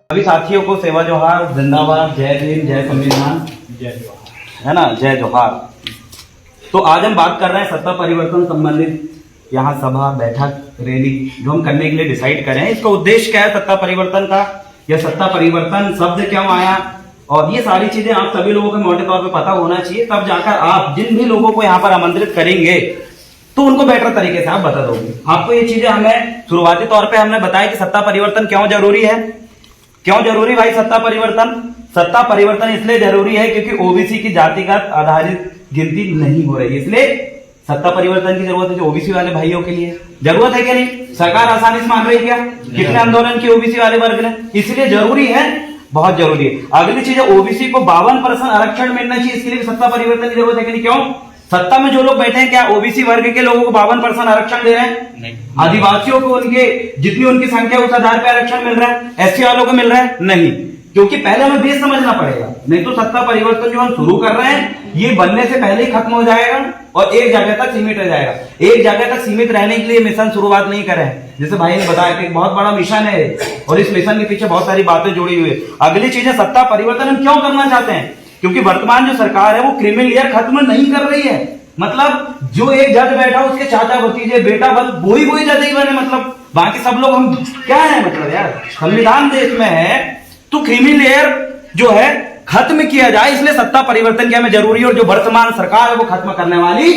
सभी साथियों को सेवा जोहार, जिंदाबाद, जय भीम, जय संविधान, जय जोहार। है ना, जय जोहार। तो आज हम बात कर रहे हैं सत्ता परिवर्तन संबंधित यहाँ सभा, बैठक, रैली जो हम करने के लिए डिसाइड करें। इसका उद्देश्य क्या है सत्ता परिवर्तन का, या सत्ता परिवर्तन शब्द क्यों आया, और ये सारी चीजें आप सभी लोगों को मोटे तौर पे पता होना चाहिए। तब जाकर आप जिन भी लोगों को यहाँ पर आमंत्रित करेंगे तो उनको बेटर तरीके से आप बता दोगे। आपको ये चीजें हमें शुरुआती तौर पे हमने बताया कि सत्ता परिवर्तन क्यों जरूरी है। क्यों जरूरी भाई सत्ता परिवर्तन? सत्ता परिवर्तन इसलिए जरूरी है क्योंकि ओबीसी की जातिगत आधारित गिनती नहीं हो रही है, इसलिए सत्ता परिवर्तन की जरूरत है। जो ओबीसी वाले भाइयों के लिए जरूरत है क्या नहीं? सरकार आसानी से मान रही है क्या? कितने आंदोलन की ओबीसी वाले वर्ग ने, इसलिए जरूरी है, बहुत जरूरी है। अगली चीज है ओबीसी को 52% आरक्षण मिलना चाहिए, इसके लिए भी सत्ता परिवर्तन की जरूरत है कि नहीं? क्यों? सत्ता में जो लोग बैठे हैं क्या ओबीसी वर्ग के लोगों को 52% आरक्षण दे रहे हैं? नहीं। आदिवासियों को उनके जितनी उनकी संख्या उस आधार पर आरक्षण मिल रहा है, एससी वालों को मिल रहा है? नहीं, क्योंकि पहले हमें बेस समझना पड़ेगा, नहीं तो सत्ता परिवर्तन जो हम शुरू कर रहे हैं ये बनने से पहले ही खत्म हो जाएगा और एक जगह तक सीमित रह जाएगा। एक जगह तक सीमित रहने के लिए मिशन शुरुआत नहीं करें, जैसे भाई ने बताया कि बहुत बड़ा मिशन है और इस मिशन के पीछे बहुत सारी बातें जुड़ी हुई है। अगली चीज है सत्ता परिवर्तन हम क्यों करना चाहते हैं, क्योंकि वर्तमान जो सरकार है वो क्रिमिनल लेयर खत्म नहीं कर रही है। मतलब जो एक जज बैठा उसके चाचा भतीजे बेटा बस वही जज ही बने, मतलब बाकी सब लोग हम क्या है, मतलब यार संविधान देश में है तो क्रिमिनल लेयर जो है खत्म किया जाए, इसलिए सत्ता परिवर्तन की हमें जरूरी है और जो वर्तमान सरकार है वो खत्म करने वाली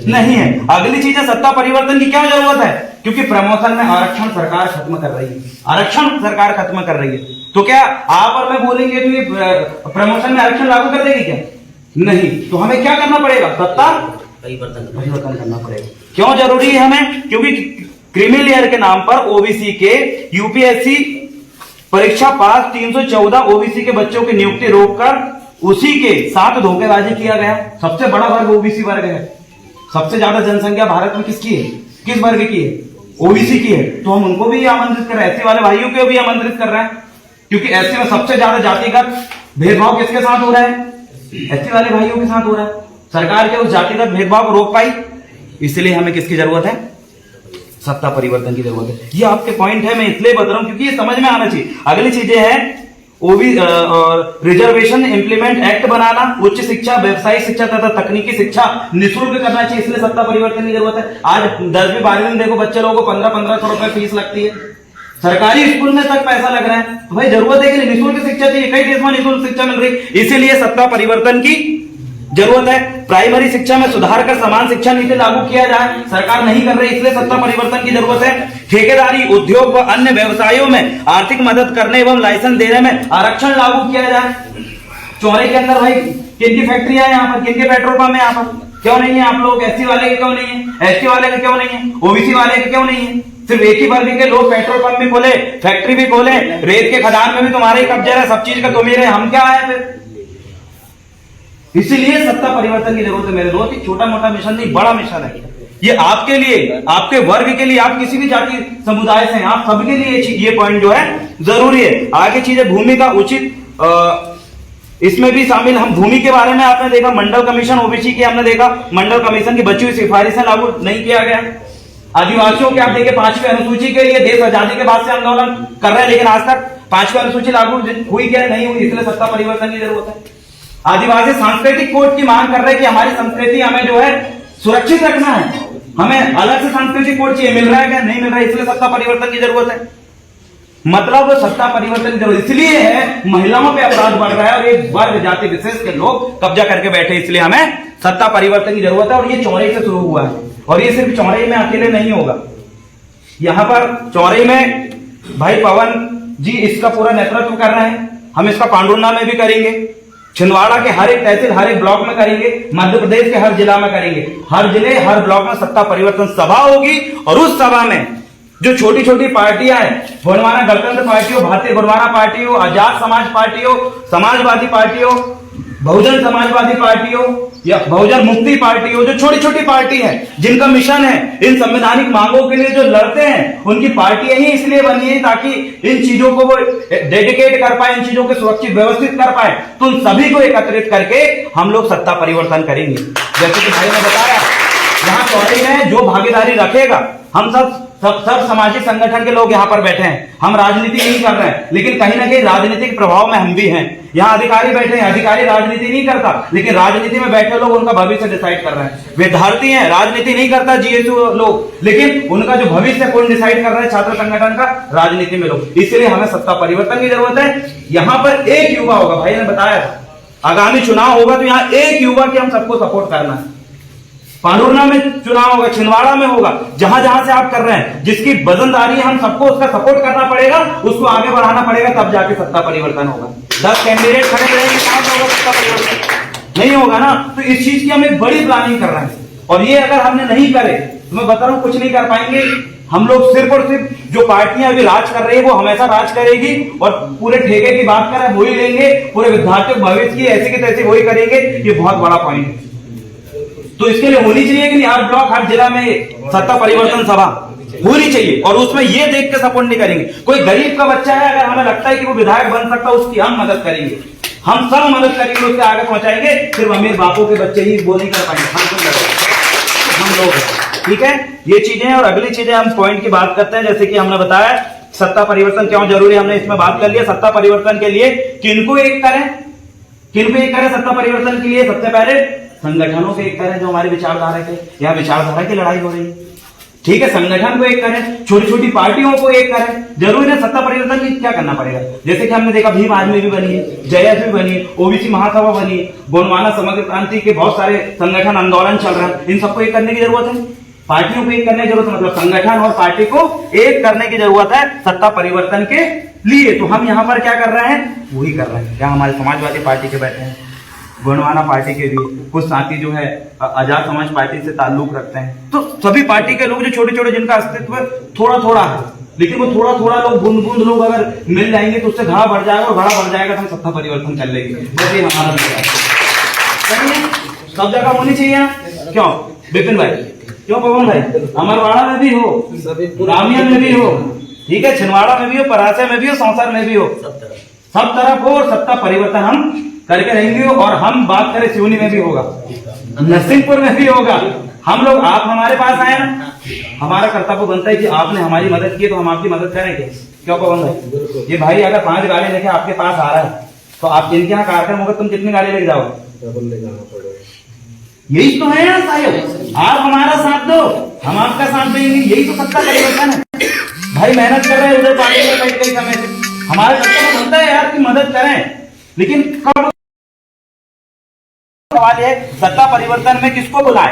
नहीं है। अगली चीज है सत्ता परिवर्तन की क्या जरूरत है, क्योंकि प्रमोशन में आरक्षण सरकार खत्म कर रही है, आरक्षण सरकार खत्म कर रही है। तो क्या आप और मैं बोलेंगे तो ये प्रमोशन में आरक्षण लागू कर देगी क्या? नहीं। तो हमें क्या करना पड़ेगा? सत्ता परिवर्तन करना पड़ेगा। क्यों जरूरी है हमें? क्योंकि क्रिमिनल लेयर के नाम पर ओबीसी के यूपीएससी परीक्षा पास 314 ओबीसी के बच्चों की नियुक्ति रोककर उसी के साथ धोखेबाजी किया गया। सबसे बड़ा वर्ग ओबीसी वर्ग है, सबसे ज्यादा जनसंख्या भारत में किसकी है, किस वर्ग की है? ओबीसी की है। तो हम उनको भी आमंत्रित कर रहे हैं, एससी वाले भाइयों को भी आमंत्रित कर रहे हैं, क्योंकि एससी में सबसे ज्यादा जातिगत भेदभाव किसके साथ हो रहा है? एससी वाले भाइयों के साथ हो रहा है। सरकार के उस जातिगत भेदभाव को रोक पाई, इसलिए हमें किसकी जरूरत है? सत्ता परिवर्तन की जरूरत है। ये आपके पॉइंट है, मैं इसलिए बता रहा हूं क्योंकि ये समझ में आना चाहिए। अगली चीजें हैं रिजर्वेशन इंप्लीमेंट एक्ट बनाना, उच्च शिक्षा, व्यवसायिक शिक्षा तथा तकनीकी शिक्षा निःशुल्क करना चाहिए, इसलिए सत्ता परिवर्तन की जरूरत है। आज 10वीं 12वीं में देखो बच्चे लोगों को 1500 रुपए फीस लगती है, सरकारी स्कूल में तक पैसा लग रहा है। तो भाई जरूरत है कि निःशुल्क शिक्षा चाहिए, कई देश में निःशुल्क शिक्षा मिल रही, इसीलिए सत्ता परिवर्तन की जरूरत है। प्राइमरी शिक्षा में सुधार कर समान शिक्षा नीति लागू किया जाए, सरकार नहीं कर रही, इसलिए सत्ता परिवर्तन की जरूरत है। ठेकेदारी, उद्योग व अन्य व्यवसायों में आर्थिक मदद करने एवं लाइसेंस देने में आरक्षण लागू किया जाए। चौरे के अंदर भाई किन की फैक्ट्रियां है यहाँ पर, किन के पेट्रोल पंप है यहाँ पर, क्यों नहीं है? आप लोग एससी वाले के क्यों नहीं है, एसटी वाले के क्यों नहीं है, ओबीसी वाले के क्यों नहीं है? सिर्फ एक ही वर्ग के लोग पेट्रोल पंप भी खोले, फैक्ट्री भी खोले, रेत के खदान में भी तुम्हारे ही कब्जे है, सब चीज का तुम ही रहे, हम क्या आए फिर? इसीलिए सत्ता परिवर्तन की जरूरत है मेरे दोस्त। छोटा मोटा मिशन नहीं, बड़ा मिशन है ये, आपके लिए, आपके वर्ग के लिए, आप किसी भी जाति समुदाय से, आप सबके लिए ये पॉइंट जो है जरूरी है। आगे चीज है भूमि का उचित, इसमें भी शामिल हम भूमि के बारे में आपने देखा, मंडल कमीशन ओबीसी की हमने देखा, मंडल कमीशन की बची हुई सिफारिशें लागू नहीं किया गया। आदिवासियों के आप देखिए 5वीं अनुसूची के लिए देश आजादी के बाद से आंदोलन कर रहे हैं, लेकिन आज तक 5वीं अनुसूची लागू हुई क्या? नहीं हुई, इसलिए सत्ता परिवर्तन की जरूरत है। आदिवासी सांस्कृतिक कोड की मांग कर रहे हैं कि हमारी संस्कृति हमें जो है सुरक्षित रखना है, हमें अलग से सांस्कृतिक कोड चाहिए, मिल रहा है क्या? नहीं मिल रहा है, इसलिए सत्ता परिवर्तन की जरूरत है। मतलब सत्ता परिवर्तन की जरूरत इसलिए है, महिलाओं पे अपराध बढ़ रहा है और एक वर्ग जाति विशेष के लोग कब्जा करके बैठे, इसलिए हमें सत्ता परिवर्तन की जरूरत है। और ये चौरई से शुरू हुआ है, और ये सिर्फ चौरई में अकेले नहीं होगा, यहां पर चौरई में भाई पवन जी इसका पूरा नेतृत्व कर रहे हैं, हम इसका पांडुर्ना में भी करेंगे, छिंदवाड़ा के हर एक तहसील हर एक ब्लॉक में करेंगे, मध्य प्रदेश के हर जिला में करेंगे, हर जिले हर ब्लॉक में सत्ता परिवर्तन सभा होगी। और उस सभा में जो छोटी छोटी पार्टियां हैं, गोंडवाना गणतंत्र पार्टी हो, भारतीय गोंडवाना पार्टी हो, आजाद समाज पार्टी हो, समाजवादी पार्टी हो, बहुजन समाजवादी पार्टी हो या बहुजन मुक्ति पार्टी हो, जो छोटी छोटी पार्टी है जिनका मिशन है इन संवैधानिक मांगों के लिए जो लड़ते हैं, उनकी पार्टियां ही इसलिए बनी है ताकि इन चीजों को वो डेडिकेट कर पाए, इन चीजों को सुरक्षित व्यवस्थित कर पाए। तो उन सभी को एकत्रित करके हम लोग सत्ता परिवर्तन करेंगे। जैसे कि भाई ने बताया, यहाँ चौधरी में जो भागीदारी रखेगा, हम सब सब सामाजिक संगठन के लोग यहाँ पर बैठे हैं। हम राजनीति नहीं कर रहे हैं, लेकिन कहीं ना कहीं राजनीतिक प्रभाव में हम भी हैं। यहाँ अधिकारी बैठे हैं, अधिकारी राजनीति नहीं करता, लेकिन राजनीति में बैठे लोग उनका भविष्य डिसाइड कर रहे हैं। विद्यार्थी हैं, राजनीति नहीं करता जीएसयू लोग, लेकिन उनका जो भविष्य कौन डिसाइड कर रहा है, छात्र संगठन का, राजनीति में लोग। इसलिए हमें सत्ता परिवर्तन की जरूरत है। यहाँ पर एक युवा होगा, भाई ने बताया था, आगामी चुनाव होगा तो यहाँ एक युवा की हम सबको सपोर्ट करना है। पांडुरना में चुनाव होगा, छिंदवाड़ा में होगा, जहां जहां से आप कर रहे हैं, जिसकी वजनदारी है, हम सबको उसका सपोर्ट करना पड़ेगा, उसको आगे बढ़ाना पड़ेगा, तब जाके सत्ता परिवर्तन होगा। 10 कैंडिडेट खड़े रहेंगे, कहां से होगा सत्ता परिवर्तन? नहीं होगा ना। तो इस चीज की हम एक बड़ी प्लानिंग कर रहे हैं, और ये अगर हमने नहीं करे तो मैं बता रहा हूं कुछ नहीं कर पाएंगे हम लोग। सिर्फ और सिर्फ जो पार्टियां अभी राज कर रही है वो हमेशा राज करेगी, और पूरे ठेके की बात करें वही लेंगे, पूरे विद्यार्थियों भविष्य की ऐसे की तैसे वही करेंगे। ये बहुत बड़ा पॉइंट है। तो इसके लिए होनी चाहिए कि नहीं, हर ब्लॉक हर जिला में सत्ता परिवर्तन सभा होनी चाहिए, और उसमें ये देख के सपोर्ट नहीं करेंगे। कोई गरीब का बच्चा है, अगर हमें लगता है कि वो विधायक बन सकता है, उसकी हम मदद करेंगे, हम सब मदद करेंगे, उससे आगे पहुंचाएंगे। सिर्फ अमीर बापों के बच्चे ही वो नहीं कर पाएंगे, हम लोग। ठीक है, ये चीजें। और अगली चीजें हम पॉइंट की बात करते हैं, जैसे कि हमने बताया सत्ता परिवर्तन क्यों जरूरी है, हमने इसमें बात कर लिया। सत्ता परिवर्तन के लिए किनको एक करें, किनको एक करें सत्ता परिवर्तन के लिए? सबसे पहले संगठनों को एक करें जो हमारे विचारधारा के, यहाँ विचारधारा की लड़ाई हो रही है। ठीक है, संगठन को एक करें, छोटी छोटी पार्टियों को एक करें। जरूरी है सत्ता परिवर्तन की क्या करना पड़ेगा? जैसे कि हमने देखा भीम आर्मी भी बनी है, जयस भी बनी, ओबीसी महासभा बनी, गोंडवाना समग्र क्रांति के बहुत सारे संगठन आंदोलन चल रहे हैं। इन सबको एक करने की जरूरत है, पार्टियों को एक करने की जरूरत है, मतलब संगठन और पार्टी को एक करने की जरूरत है सत्ता परिवर्तन के लिए। तो हम यहाँ पर क्या कर रहे हैं, वही कर रहे हैं। यहाँ हमारे समाजवादी पार्टी के बैठे हैं, गोंडवाना पार्टी के भी कुछ साथी जो है आजाद समाज पार्टी से ताल्लुक रखते हैं। तो सभी पार्टी के लोग जो छोटे छोटे जिनका अस्तित्व थोड़ा थोड़ा है, लेकिन वो थोड़ा थोड़ा लोग बूंद बूंद लोग अगर मिल जाएंगे तो उससे घड़ा बढ़ जाएगा, और घड़ा बढ़ जाएगा तो हम सत्ता परिवर्तन कर लेंगे। जैसे हमारा विचार सब जगह होनी चाहिए ना। क्यों विपिन भाई, क्यों पवन भाई? अमरवाड़ा में भी हो, रामिया में भी हो, ठीक है, छिंदवाड़ा में भी हो, परासे में भी हो, सौंसर में भी हो, सब तरफ हो। और सत्ता परिवर्तन हम करके रहेंगे। और हम बात करें सिवनी में भी होगा, नरसिंहपुर में भी होगा। हम लोग, आप हमारे पास आए ना, हमारा कर्तव्य बनता है कि आपने हमारी मदद की तो हम आपकी मदद करेंगे। क्यों पवन भाई? ये भाई अगर 5 गाड़ी लेके आपके पास आ रहा है तो आप इनके यहाँ कार्यक्रम होगा, तुम कितनी गाड़ी लेके जाओगे? यही तो है ना साहब, आप हमारा साथ दो, हम आपका साथ देंगे। यही तो सत्ता परिवर्तन है। भाई मेहनत कर रहे हैं उधर पार्टी में कई समय से, हमारे कर्तव्य बनता है यार की मदद करें, लेकिन कब? सवाल है सत्ता परिवर्तन में किसको बुलाए,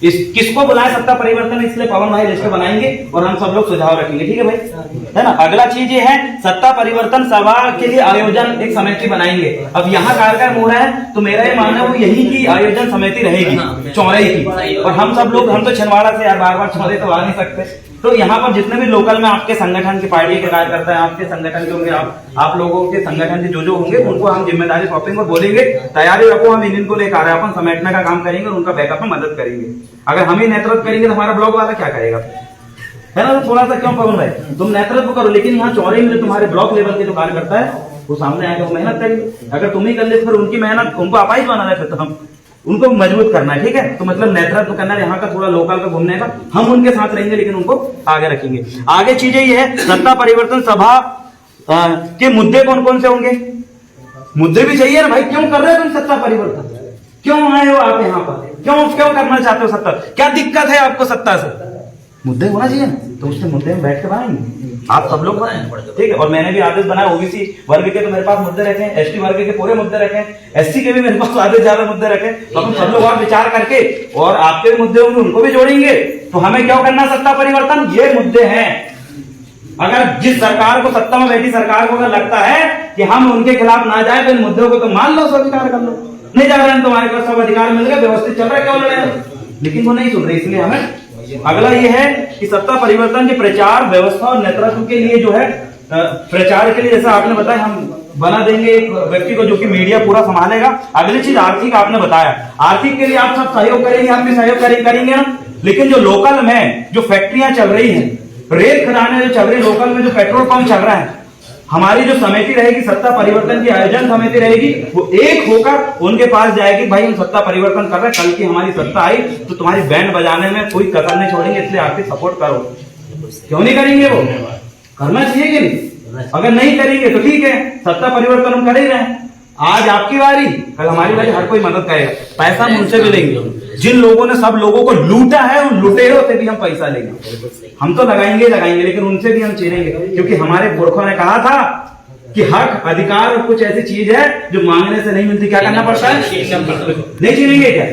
किसको बुलाए सत्ता परिवर्तन? इसलिए पवन भाई लिस्ट बनाएंगे और हम सब लोग सुझाव रखेंगे। ठीक है भाई, है ना। अगला चीज ये है, सत्ता परिवर्तन सभा के लिए आयोजन एक समिति बनाएंगे। अब यहाँ कार्यक्रम हो रहा है तो मेरा ये मानना है वो यही की आयोजन समिति रहेगी, चौराई की। और हम सब लोग, हम तो छिंदवाड़ा से यार बार बार चौराई तो आ नहीं सकते, तो यहाँ पर जितने भी लोकल में आपके संगठन की पार्टी के कार्यकर्ता है, आपके संगठन के होंगे, आप लोगों के संगठन के जो होंगे, उनको हम जिम्मेदारी सौंपेंगे और बोलेंगे तैयारी रखो, हम इनको लेकर आ रहे हैं, अपन समेटने का काम करेंगे और उनका बैकअप में मदद करेंगे। अगर हम ही नेतृत्व करेंगे तो हमारा ब्लॉक वाला क्या करेगा? है ना। तो थोड़ा सा क्यों पवन भाई, तुम नेतृत्व करो, लेकिन यहाँ चौराई में तुम्हारे ब्लॉक लेवल के जो कार्यकर्ता है वो सामने आके वो मेहनत करेंगे। अगर तुम ही कर ले फिर उनकी मेहनत, उनको अपाइज बनाना है, फिर तो हम उनको मजबूत करना है। ठीक है, तो मतलब नेतृत्व करना है यहाँ का, थोड़ा लोकल का घूमने का, हम उनके साथ रहेंगे लेकिन उनको आगे रखेंगे। आगे चीजें ये है, सत्ता परिवर्तन सभा के मुद्दे कौन कौन से होंगे? मुद्दे भी चाहिए ना भाई, क्यों कर रहे हो तुम सत्ता परिवर्तन? क्यों आए हो आप यहाँ पर? क्यों करना चाहते हो सत्ता? क्या दिक्कत है आपको सत्ता से? मुद्दे होना चाहिए ना, तो उसके मुद्दे में बैठ के बनाएंगे, आप सब लोग बनाएंगे। ठीक है, और मैंने भी आदेश बनाया, ओबीसी वर्ग के तो मेरे पास मुद्दे रखे हैं, एसटी वर्ग के पूरे मुद्दे रखे हैं, एससी के भी मेरे पास आधे ज्यादा मुद्दे रखे, तो हम सब लोग और विचार करके और आपके मुद्दे होंगे उनको भी जोड़ेंगे। तो हमें क्यों करना सत्ता परिवर्तन? ये मुद्दे हैं। अगर जिस सरकार को, सत्ता में बैठी सरकार को अगर लगता है कि हम उनके खिलाफ ना जाए तो इन मुद्दों को तो मान लो, स्वीकार कर लो, नहीं जा रहे हैं तुम्हारे पास सब अधिकार मिल गए, व्यवस्थित चल रहा है, क्यों लड़े? लेकिन वो नहीं सुन रहे, इसलिए हमें अगला ये है कि सत्ता परिवर्तन के प्रचार व्यवस्था और नेतृत्व के लिए जो है, प्रचार के लिए जैसा आपने बताया हम बना देंगे एक व्यक्ति को जो कि मीडिया पूरा संभालेगा। अगली चीज आर्थिक, आपने बताया आर्थिक के लिए आप सब सहयोग करेंगे, आप भी सहयोग करेंगे ना। लेकिन जो लोकल में जो फैक्ट्रियां चल रही हैं, रेत खदानें जो चल रही है लोकल में, जो पेट्रोल पंप चल रहा है, हमारी जो समिति रहेगी, सत्ता परिवर्तन की आयोजन समिति रहेगी, वो एक होकर उनके पास जाएगी, भाई हम सत्ता परिवर्तन कर रहे हैं, कल की हमारी सत्ता आई तो तुम्हारी बैंड बजाने में कोई कसर नहीं छोड़ेंगे, इसलिए आर्थिक सपोर्ट करो। क्यों नहीं करेंगे? वो करना चाहिए कि नहीं? अगर नहीं करेंगे तो ठीक है, सत्ता परिवर्तन हम कर ही रहे हैं। आज आपकी बारी, कल हमारी बारी, हर कोई मदद करेगा। पैसा हम उनसे भी लेंगे, जिन लोगों ने सब लोगों को लूटा है, उन लुटेरों से भी हम पैसा लेंगे। हम तो लगाएंगे, लेकिन उनसे भी हम छीनेंगे, क्योंकि हमारे पुरखों ने कहा था कि हक, अधिकार और कुछ ऐसी चीज है जो मांगने से नहीं मिलती। क्या करना पड़ता है? नहीं छीनेंगे क्या?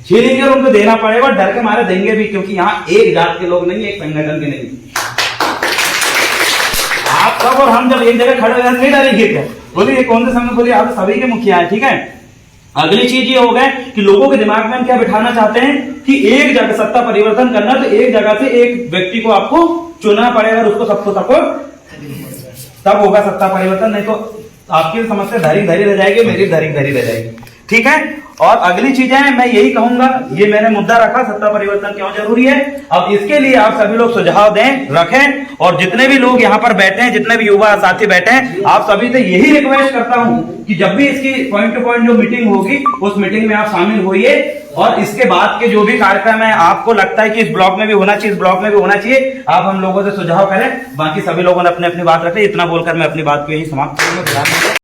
छीनेंगे और उनको देना पड़ेगा, और डर के मारे देंगे भी, क्योंकि यहाँ एक जात के लोग नहीं, एक संगठन के नहीं। आप सब और हम जब एक जगह खड़े हो जाए नहीं डरेंगे क्या? बोलिए कौन से समय? बोलिए आप सभी के मुखिया है, ठीक है। अगली चीज ये हो गए कि लोगों के दिमाग में हम क्या बिठाना चाहते हैं कि एक जगह सत्ता परिवर्तन करना, तो एक जगह से एक व्यक्ति को आपको चुनना पड़ेगा, उसको सबको सपोर्ट, तब होगा सत्ता परिवर्तन। नहीं तो आपकी समस्या धरी धरी रह जाएगी, मेरी धरी धरी रह जाएगी, ठीक है। और अगली चीजें मैं यही कहूंगा, ये मैंने मुद्दा रखा, सत्ता परिवर्तन क्यों जरूरी है। अब इसके लिए आप सभी लोग सुझाव दें, रखें, और जितने भी लोग यहाँ पर बैठे हैं, जितने भी युवा साथी बैठे हैं, आप सभी से यही रिक्वेस्ट करता हूं कि जब भी इसकी पॉइंट टू पॉइंट जो मीटिंग होगी, उस मीटिंग में आप शामिल होइए, और इसके बाद के जो भी कार्यक्रम है, आपको लगता है कि इस ब्लॉक में भी होना चाहिए, इस ब्लॉक में भी होना चाहिए, आप हम लोगों से सुझाव करें। बाकी सभी लोगों ने अपनी अपनी बात रखी। इतना बोलकर मैं अपनी बात को यही समाप्त करूंगा।